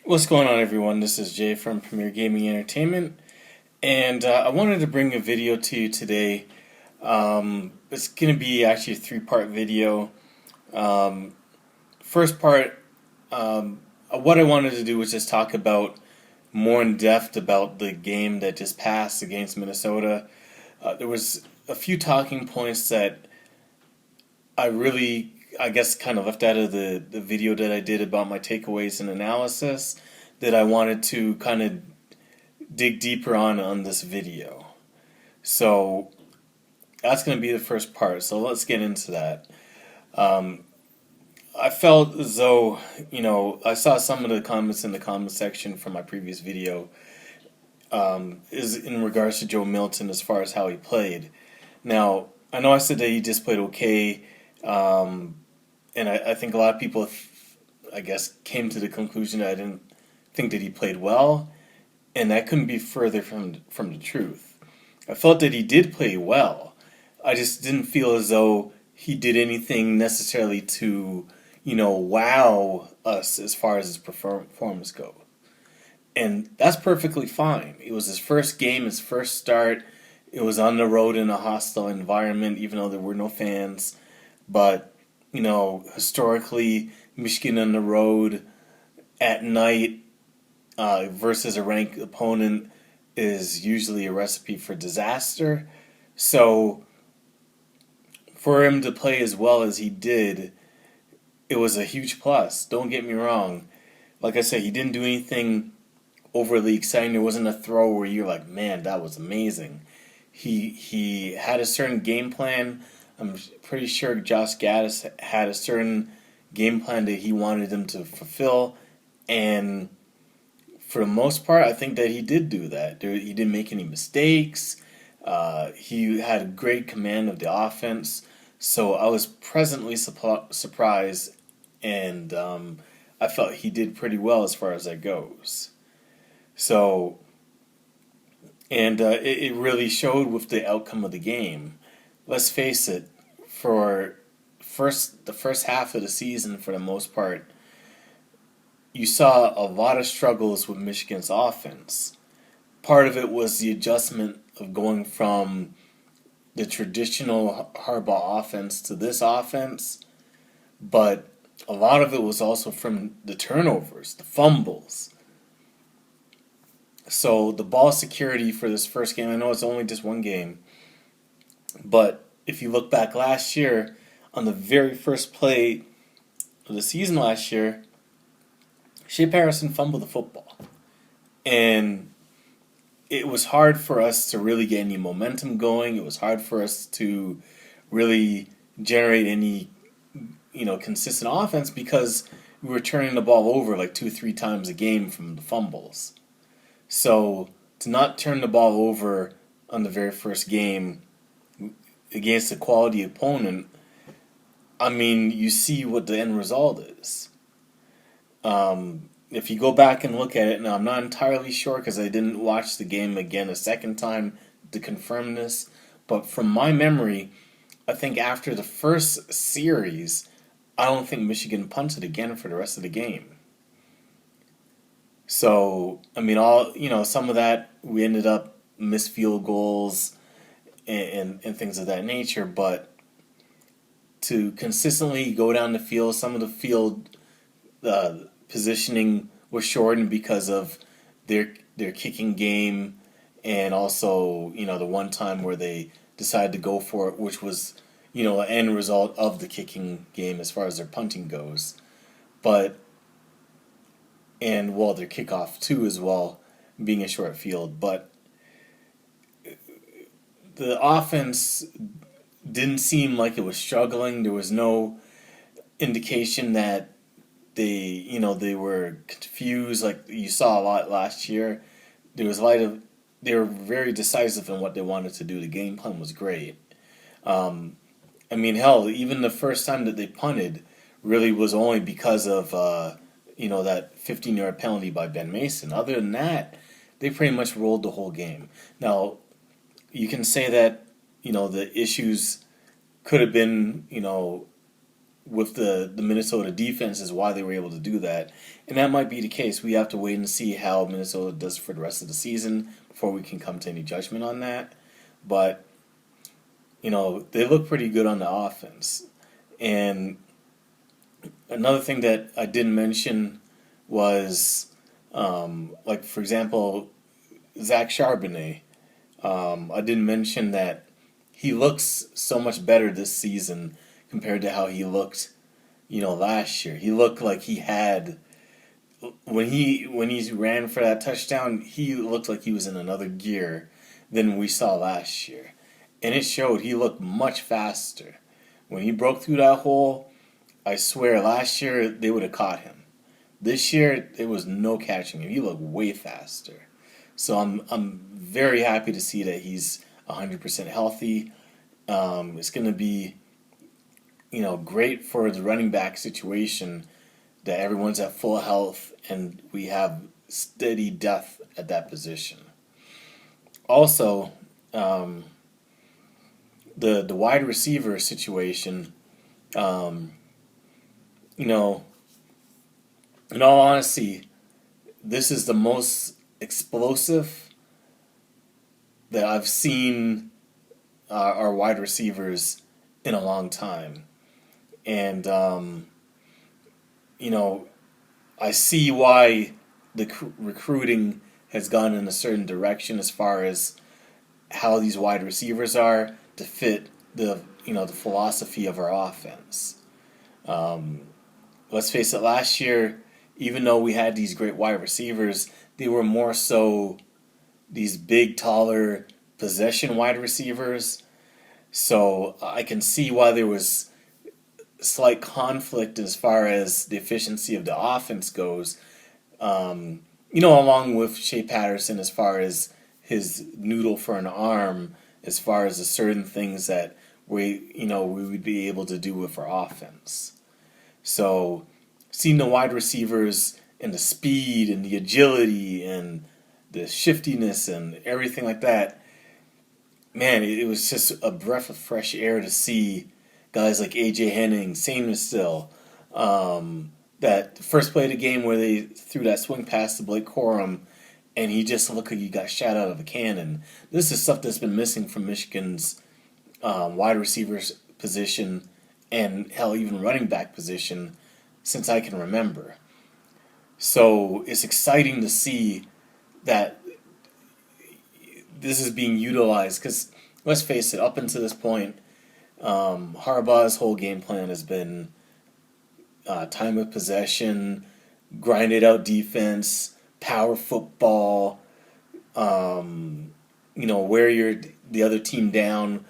What's going on, everyone? This is Jay from Premier Gaming Entertainment, and I wanted to bring a video to you today. It's going to be actually a three-part video. Um, First part, what I wanted to do was just talk about more in depth about the game that just passed against Minnesota. There was a few talking points that I guess, kind of left out of the video that I did about my takeaways and analysis that I wanted to kind of dig deeper on this video. So that's going to be the first part. So let's get into that. Um, I felt as though, I saw some of the comments in the comment section from my previous video is in regards to Joe Milton as far as how he played. Now, I know I said that he just played okay, um, and I think a lot of people, I guess, came to the conclusion that I didn't think that he played well, and that couldn't be further from the truth. I felt that he did play well. I just didn't feel as though he did anything necessarily to, wow us as far as his performance go. And that's perfectly fine. It was his first game, his first start. It was on the road in a hostile environment, even though there were no fans. But, historically, Michigan on the road at night versus a ranked opponent is usually a recipe for disaster. So for him to play as well as he did, it was a huge plus. Don't get me wrong. Like I said, he didn't do anything overly exciting. There wasn't a throw where you're like, man, that was amazing. He had a certain game plan. I'm pretty sure Josh Gaddis had a certain game plan that he wanted him to fulfill, and for the most part, I think that he did do that. He didn't make any mistakes. He had a great command of the offense. So I was pleasantly surprised, and I felt he did pretty well as far as that goes. So, and it really showed with the outcome of the game. Let's face it, for the first half of the season, for the most part, you saw a lot of struggles with Michigan's offense. Part of it was the adjustment of going from the traditional Harbaugh offense to this offense, but a lot of it was also from the turnovers, the fumbles. So the ball security for this first game, I know it's only just one game, but if you look back last year, on the very first play of the season last year, Shea Patterson fumbled the football. And it was hard for us to really get any momentum going. It was hard for us to really generate any, consistent offense because we were turning the ball over like 2, 3 times a game from the fumbles. So to not turn the ball over on the very first game against a quality opponent, I mean, you see what the end result is. If you go back and look at it, now I'm not entirely sure because I didn't watch the game again a second time to confirm this, but from my memory, I think after the first series, I don't think Michigan punted again for the rest of the game. So, I mean, some of that we ended up missed field goals and things of that nature, but to consistently go down the field, some of the field positioning was shortened because of their kicking game, and also the one time where they decided to go for it, which was an end result of the kicking game as far as their punting goes, but and well their kickoff too as well, being a short field, but the offense didn't seem like it was struggling. There was no indication that they were confused like you saw a lot last year. There was a lot of They were very decisive in what they wanted to do. The game plan was great. I mean, hell, even the first time that they punted really was only because of that 15-yard penalty by Ben Mason. Other than that, they pretty much rolled the whole game. Now, you can say that the issues could have been with the Minnesota defense is why they were able to do that. And that might be the case. We have to wait and see how Minnesota does for the rest of the season before we can come to any judgment on that. But, they look pretty good on the offense. And another thing that I didn't mention was, like, for example, Zach Charbonnet. I didn't mention that he looks so much better this season compared to how he looked, last year. He looked like he had when he ran for that touchdown, he looked like he was in another gear than we saw last year. And it showed. He looked much faster. When he broke through that hole, I swear last year they would have caught him. This year there was no catching him. He looked way faster. So I'm very happy to see that he's 100% healthy. It's going to be great for the running back situation that everyone's at full health and we have steady depth at that position. Also, the wide receiver situation, in all honesty, this is the most explosive that I've seen our wide receivers in a long time. And, I see why the recruiting has gone in a certain direction as far as how these wide receivers are to fit the philosophy of our offense. Let's face it, last year, even though we had these great wide receivers, they were more so these big, taller possession wide receivers. So I can see why there was slight conflict as far as the efficiency of the offense goes. Along with Shea Patterson as far as his noodle for an arm, as far as the certain things that we would be able to do with our offense. So seeing the wide receivers and the speed and the agility and the shiftiness and everything like that, man, it was just a breath of fresh air to see guys like A.J. Henning, same still. That first play of the game where they threw that swing pass to Blake Corum, and he just looked like he got shot out of a cannon. This is stuff that's been missing from Michigan's wide receivers position and hell, even running back position since I can remember. So it's exciting to see that this is being utilized because let's face it, up until this point, Harbaugh's whole game plan has been time of possession, grinded out defense, power football, wear the other team down,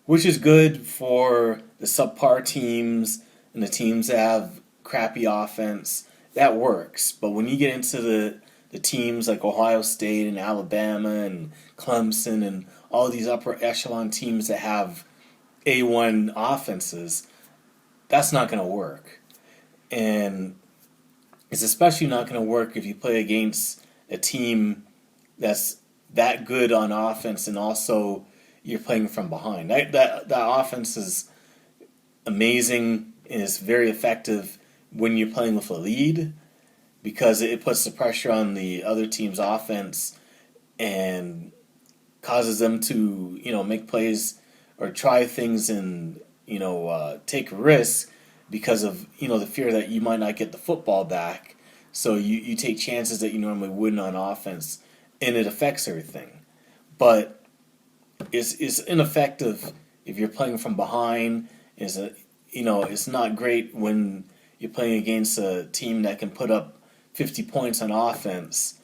which is good for the subpar teams and the teams that have crappy offense. That works. But when you get into the teams like Ohio State and Alabama and Clemson and all these upper echelon teams that have A1 offenses, that's not going to work. And it's especially not going to work if you play against a team that's that good on offense and also you're playing from behind. That offense is amazing and it's very effective when you're playing with a lead because it puts the pressure on the other team's offense and causes them to, make plays or try things and, take risks because of, the fear that you might not get the football back. So you take chances that you normally wouldn't on offense, and it affects everything. But it's ineffective if you're playing from behind. It's not great when you're playing against a team that can put up 50 points on offense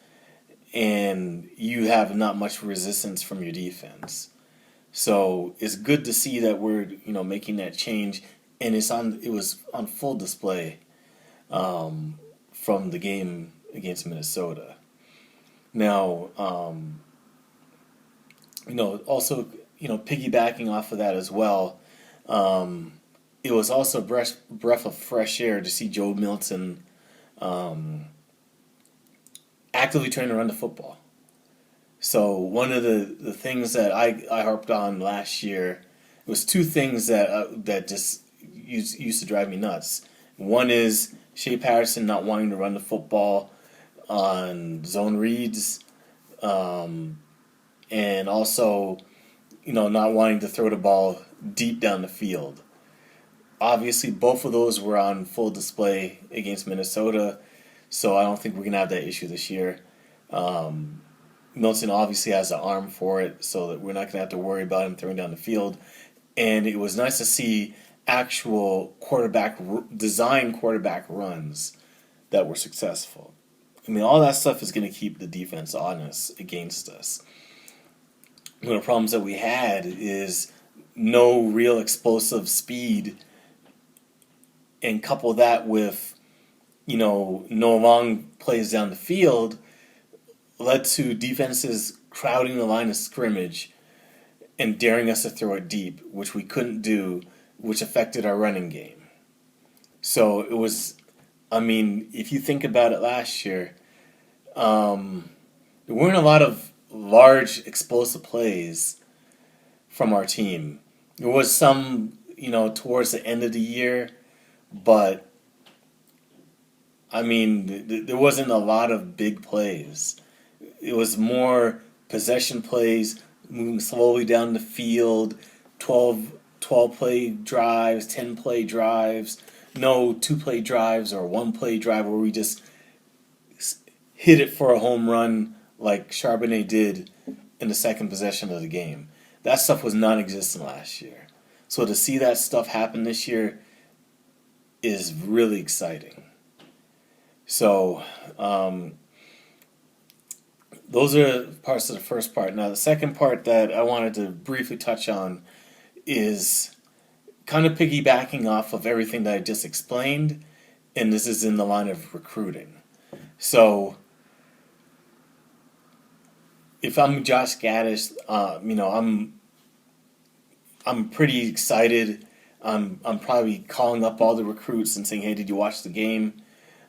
and you have not much resistance from your defense. So it's good to see that we're making that change, and it was on full display from the game against Minnesota. Now, also piggybacking off of that as well, it was also a breath of fresh air to see Joe Milton actively trying to run the football. So one of the things that I harped on last year was two things that just used to drive me nuts. One is Shea Patterson not wanting to run the football on zone reads, and also, not wanting to throw the ball deep down the field. Obviously, both of those were on full display against Minnesota, so I don't think we're going to have that issue this year. Milton obviously has the arm for it, so that we're not going to have to worry about him throwing down the field. And it was nice to see actual design quarterback runs that were successful. I mean, all that stuff is going to keep the defense honest against us. One of the problems that we had is no real explosive speed, and couple that with, no long plays down the field, led to defenses crowding the line of scrimmage and daring us to throw it deep, which we couldn't do, which affected our running game. So it was, if you think about it last year, there weren't a lot of large explosive plays from our team. There was some, towards the end of the year, but there wasn't a lot of big plays. It was more possession plays, moving slowly down the field, 12 play drives, 10 play drives, no 2-play drives or 1-play drive where we just hit it for a home run like Charbonnet did in the second possession of the game. That stuff was non-existent last year. So to see that stuff happen this year is really exciting. So those are parts of the first part. Now the second part that I wanted to briefly touch on is kind of piggybacking off of everything that I just explained, and this is in the line of recruiting. So if I'm Josh Gaddis, I'm pretty excited. I'm probably calling up all the recruits and saying, "Hey, did you watch the game?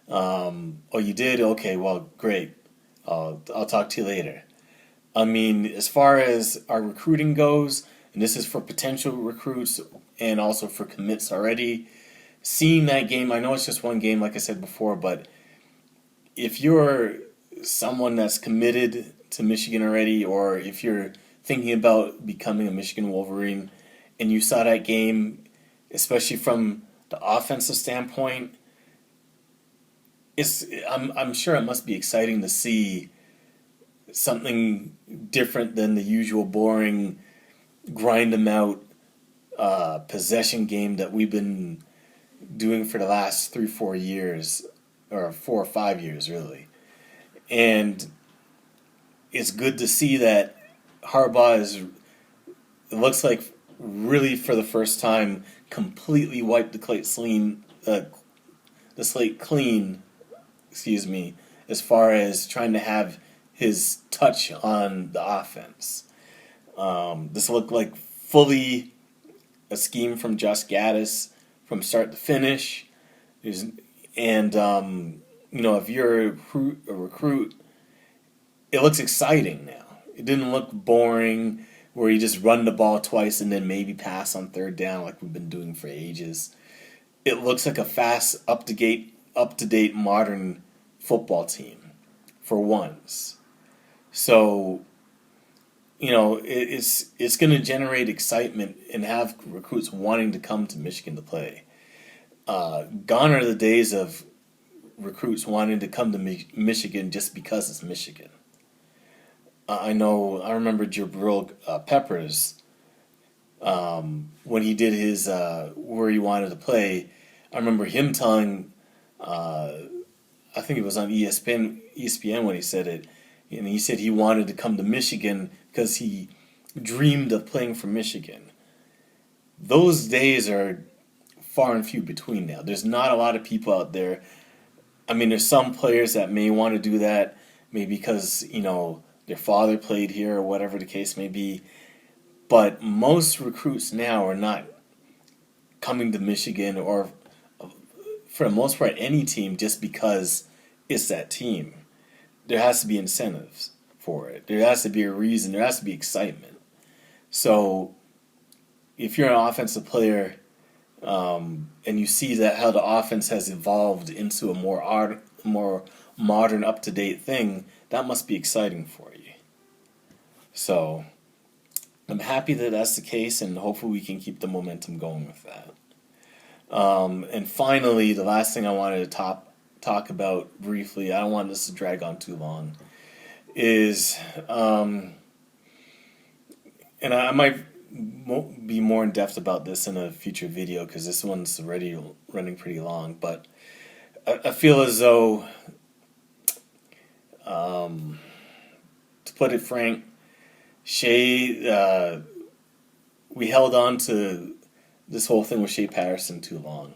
Oh, you did? Okay, well, great. I'll talk to you later." As far as our recruiting goes, and this is for potential recruits and also for commits already, seeing that game, I know it's just one game, like I said before, but if you're someone that's committed to Michigan already, or if you're thinking about becoming a Michigan Wolverine, and you saw that game, especially from the offensive standpoint, I'm sure it must be exciting to see something different than the usual boring grind them out possession game that we've been doing for the last 3-4 years, or 4 or 5 years really. And it's good to see that Harbaugh it looks like really for the first time completely wiped the slate clean, as far as trying to have his touch on the offense. This looked like fully a scheme from Josh Gaddis from start to finish. And if you're a recruit, it looks exciting now. It didn't look boring where you just run the ball twice and then maybe pass on third down like we've been doing for ages. It looks like a fast, up-to-date modern football team for once. So, it's going to generate excitement and have recruits wanting to come to Michigan to play. Gone are the days of recruits wanting to come to Michigan just because it's Michigan. I remember Jabril Peppers, when he did his where he wanted to play. I remember him telling, I think it was on ESPN when he said it, and he said he wanted to come to Michigan because he dreamed of playing for Michigan. Those days are far and few between now. There's not a lot of people out there. There's some players that may want to do that, maybe because, their father played here or whatever the case may be. But most recruits now are not coming to Michigan, or for the most part any team, just because it's that team. There has to be incentives for it. There has to be a reason. There has to be excitement. So if you're an offensive player, and you see that how the offense has evolved into a more modern, up-to-date thing, that must be exciting for you. So I'm happy that that's the case, and hopefully we can keep the momentum going with that. And finally, the last thing I wanted to talk about briefly, I don't want this to drag on too long, is, and I might be more in depth about this in a future video because this one's already running pretty long, but I feel as though, to put it frank, Shea, we held on to this whole thing with Shea Patterson too long.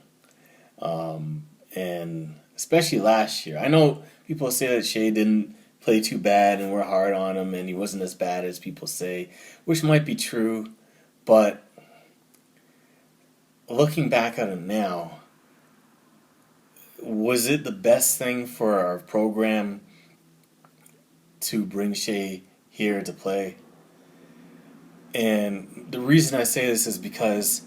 And especially last year. I know people say that Shea didn't play too bad and we're hard on him and he wasn't as bad as people say, which might be true, but looking back at it now, was it the best thing for our program to bring Shea here to play? And the reason I say this is because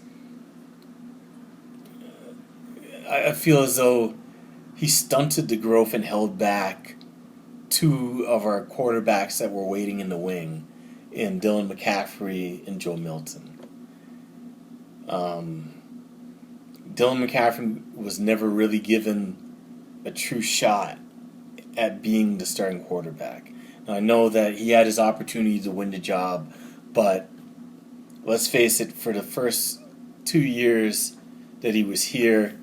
I feel as though he stunted the growth and held back two of our quarterbacks that were waiting in the wing, in Dylan McCaffrey and Joe Milton. Dylan McCaffrey was never really given a true shot at being the starting quarterback. Now, I know that he had his opportunity to win the job, but let's face it, for the first 2 years that he was here,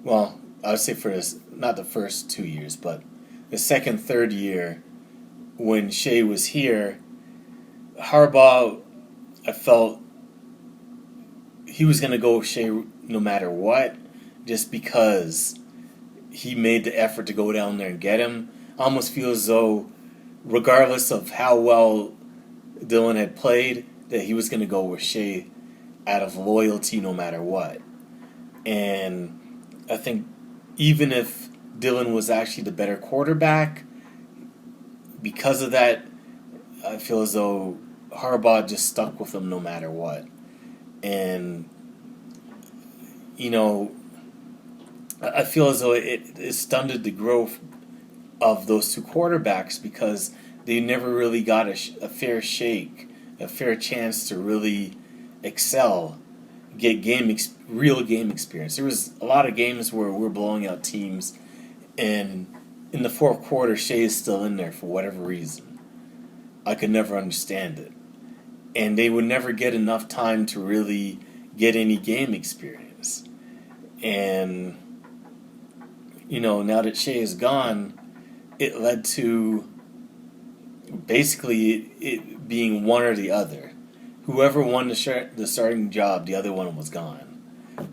well, I would say for this, not the first 2 years, but the second, third year when Shea was here, Harbaugh, I felt he was going to go with Shea no matter what, just because he made the effort to go down there and get him. I almost feel as though, regardless of how well Dylan had played, that he was going to go with Shea out of loyalty no matter what. And I think even if Dylan was actually the better quarterback, because of that, I feel as though Harbaugh just stuck with him no matter what. And, you know, I feel as though it stunted the growth of those two quarterbacks because they never really got a fair shake, a fair chance to really excel, get real game experience. There was a lot of games where we're blowing out teams, and in the fourth quarter, Shea is still in there for whatever reason. I could never understand it. And they would never get enough time to really get any game experience. And, you know, now that Shea is gone, it led to basically it being one or the other. Whoever won the starting job, the other one was gone.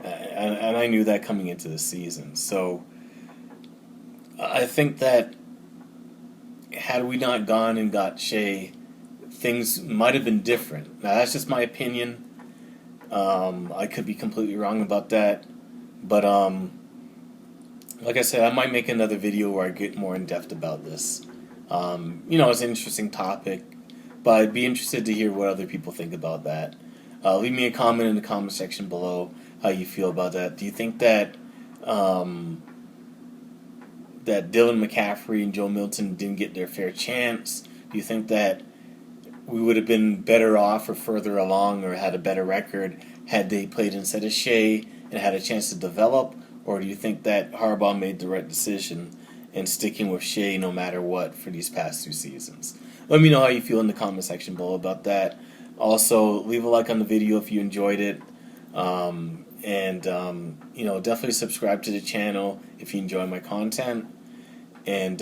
And I knew that coming into the season. So I think that had we not gone and got Shea, things might have been different. Now, that's just my opinion. I could be completely wrong about that. But like I said, I might make another video where I get more in-depth about this. You know, it's an interesting topic, but I'd be interested to hear what other people think about that. Leave me a comment in the comment section below how you feel about that. Do you think that that Dylan McCaffrey and Joe Milton didn't get their fair chance? Do you think that we would have been better off or further along or had a better record had they played instead of Shea and had a chance to develop? Or do you think that Harbaugh made the right decision in sticking with Shea no matter what for these past 2 seasons? Let me know how you feel in the comment section below about that. Also, leave a like on the video if you enjoyed it. You know, definitely subscribe to the channel if you enjoy my content. And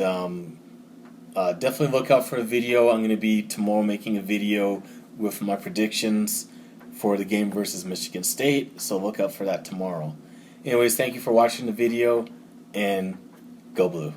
definitely look out for a video. I'm going to be tomorrow making a video with my predictions for the game versus Michigan State. So look out for that tomorrow. Anyways, thank you for watching the video, and go Blue.